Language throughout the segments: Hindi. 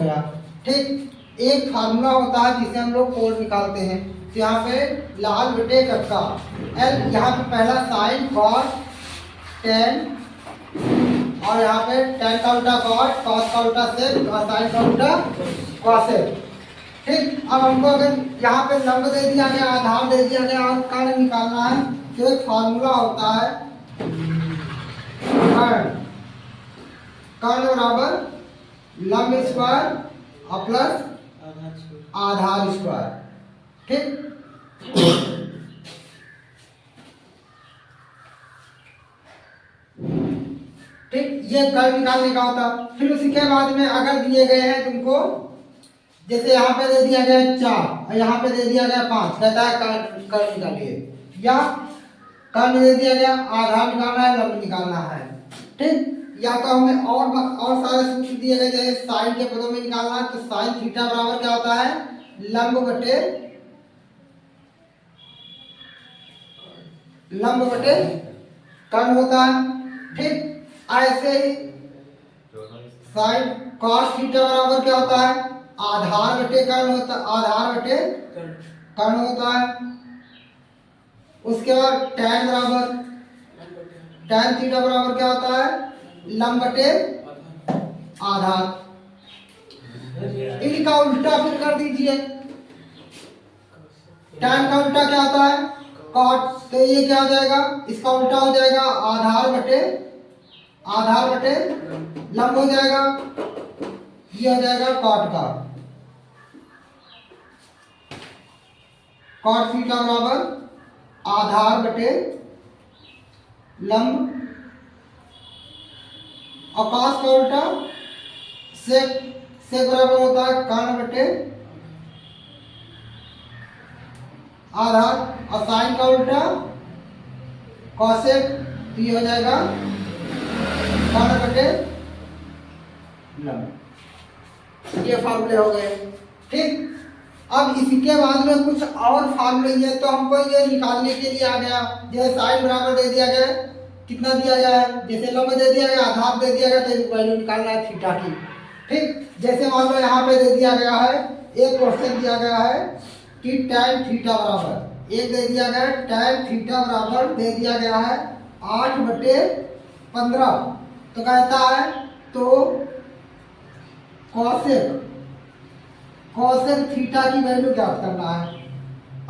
गया। ठीक, एक फार्मूला होता है जिसे हम लोग कोड निकालते हैं। तो यहाँ पे लाल बटे कक्का एल, यहाँ पे पहला साइन कॉस टेन, और यहाँ पे टेन का उल्टा कॉट, कॉस का उल्टा सेक और साइन का उल्टा कॉसेक। ठीक, अब हमको अगर यहाँ पे लंब दे दिया गया, आधार दे दिया गया और कर्ण निकालना है, तो एक फार्मूला होता है कर्ण। कर्ण बराबर लंब स्क्वायर और प्लस आधार स्क्वायर। ठीक, ठीक, ये कर्ण निकालने का होता। फिर उसी के बाद में अगर दिए गए हैं तुमको, जैसे यहाँ पे दे दिया गया 4 और यहाँ पे दे दिया गया 5, कहता है कर्ण निकालिए, या कर्ण दे दिया गया, आधार निकालना है, लंब निकालना है। ठीक, या तो हमें और सारे सूत्र दिए गए, जैसे साइन के पदों में निकालना है, तो साइन थीटा बराबर क्या होता है, लंब बटे कर्ण होता है। ठीक, ऐसे ही साइन कॉस थीटा बराबर क्या होता है, आधार बटे कर्ण होता, आधार बटे कर्ण होता है। उसके बाद tan बराबर, tan थीटा बराबर क्या होता है, लंब बटे आधार। इनका उल्टा फिर कर दीजिए, tan का उल्टा क्या होता है, cot, तो ये क्या हो जाएगा, इसका उल्टा हो जाएगा आधार बटे लंब हो जाएगा, ये हो जाएगा cot का। cot थीटा बराबर आधार बटे लंब, और cos का उल्टा सेक बराबर होता है कर्ण बटे आधार, और साइन का उल्टा कॉसेक, तो ये हो जाएगा कर्ण बटे लंब। ये फार्मूले हो गए। ठीक, अब इसके बाद में कुछ और फार्मूले हैं, तो हमको ये निकालने के लिए आ गया, जैसे साइन बराबर दे दिया गया, कितना दिया गया है, जैसे लंब दे दिया गया, आधार दे दिया गया, तो वैल्यू निकालना है थीटा की। ठीक, जैसे मान लो यहाँ पे दे दिया गया है, एक क्वेश्चन दिया गया है कि tan थीटा बराबर, एक दे दिया गया है tan थीटा बराबर दे दिया गया है 8/15, तो कहता है तो कॉसेक थीटा की वैल्यू ज्ञात करना है।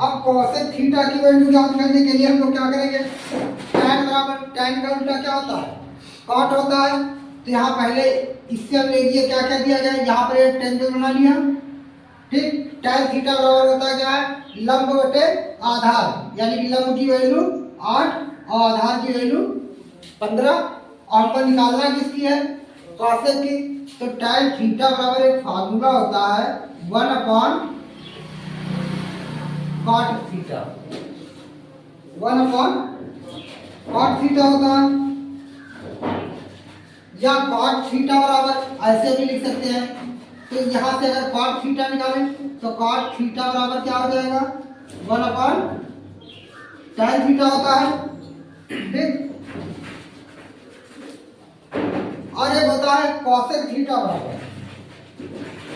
अब कॉसेक थीटा की वैल्यू ज्ञात करने के लिए हम लोग क्या करेंगे, tan बराबर, tan का उल्टा क्या होता है, cot होता है। तो यहाँ पहले इससे हम ले लिए, क्या क्या दिया गया, यहाँ पर एक टेंजन बना लिया। ठीक, tan थीटा बराबर होता है क्या है, लंब बटे आधार, यानी कि लंब की वैल्यू 8 और आधार की वैल्यू 15, और हमको निकालना किसकी है, कॉसेक की। तो tan थीटा बराबर एक फार्मूला होता है 1/cot थीटा, 1/cot थीटा होता है, या cot थीटा बराबर ऐसे भी लिख सकते हैं। तो यहाँ से अगर cot थीटा निकालें तो cot थीटा बराबर क्या हो जाएगा, 1/tan थीटा होता है। ठीक, और एक होता है cosec थीटा बराबर,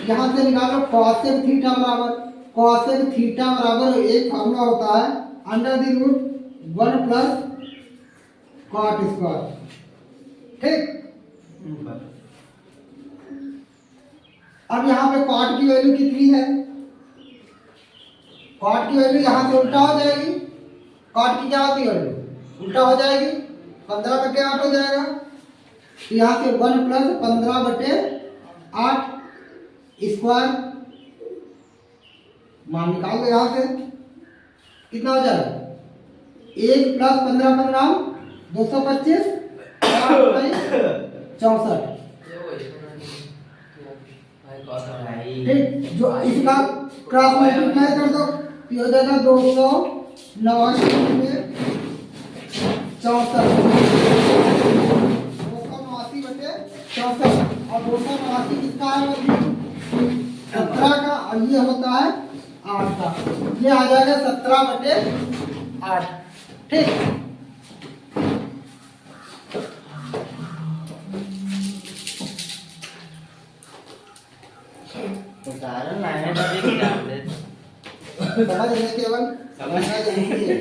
यहाँ से निकालो cosec थीटा बराबर, cosec थीटा बराबर एक फार्मूला होता है √1 + cot स्क्वायर। ठीक, अब यहाँ पे cot की वैल्यू कितनी है, cot की वैल्यू यहाँ से उल्टा हो जाएगी, cot की क्या होती है वैल्यू, उल्टा हो जाएगी, 15/8 हो जाएगा। तो यहाँ से 1 + 15/8 स्क्वायर मान निकाल दो, यहाँ से कितना हो जाएगा, 1 + 15 225, 64। ठीक, जो इसका क्रॉस मल्टीप्लाई कर दो, तो हो जाएगा 289 में 64, 289/64, और 289 किसका है, 17 का, और ये होता है 8 का, ये आ जाएगा 17/8। ठीक, उदाहरण लाने का भी ध्यान दे। समझ रहे केवल समझना जरूरी है।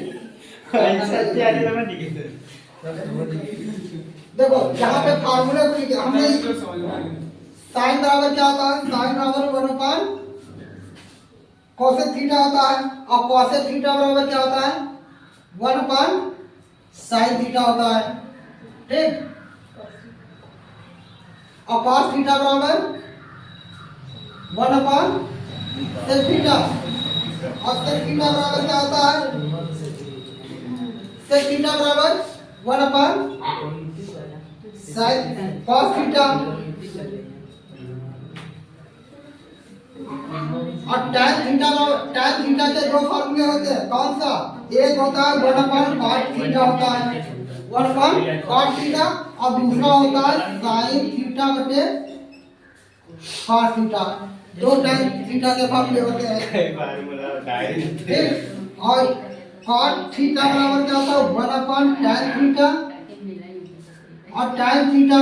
सच्चे आदमी तो मैं दिखे थे। देखो यहाँ पे फार्मूले को लिखे हमने साइन बराबर क्या होता है, साइन बराबर 1 कोसेक थीटा होता है और कोसेक थीटा बराबर क्या होता है 1 साइन थीटा होता है, ठीक। और cos थीटा बराबर 1 सेक थीटा और सेक थीटा बराबर क्या होता है, सेक थीटा बराबर 1 साइन cos थीटा और tan थीटा के दो फॉर्मूले होते हैं, कौन सा, एक होता है 1 cos थीटा होता है 1 cos थीटा और दूसरा होता है sin थीटा बटे cos थीटा। दो tan थीटा के फॉर्मूले होते हैं, ठीक। और cos थीटा बराबर क्या होता है 1 tan थीटा और tan थीटा।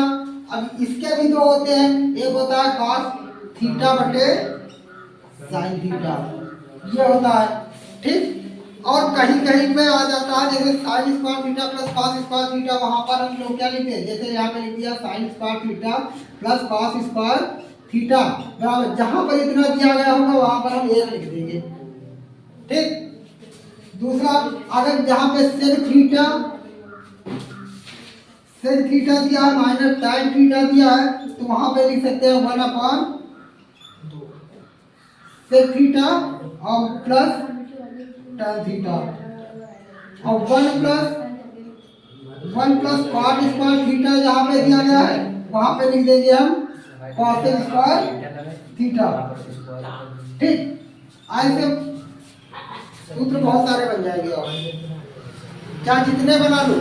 अब इसके भी दो होते हैं, एक होता है cos थीटा बटे sin थीटा, ये होता है, ठीक। और कहीं कहीं पे आ जाता है जैसे sin square theta plus cos square theta, वहां पर हम लोग क्या लिखते हैं, जैसे यहाँ पे लिख दिया sin square theta plus cos square theta बराबर, जहां पर इतना दिया गया होगा वहां पर हम एक लिख देंगे, ठीक। दूसरा अगर जहां पे sec थीटा दिया है माइनस tan थीटा दिया है तो वहां पे लिख सकते हैं 1 सेक थीटा और प्लस tan थीटा और 1 प्लस cot स्क्वायर थीटा जहाँ पे दिया गया है वहां पे लिख देंगे हम cos स्क्वायर थीटा, ठीक। ऐसे सूत्र बहुत सारे बन जाएंगे और चाहे जितने बना लो।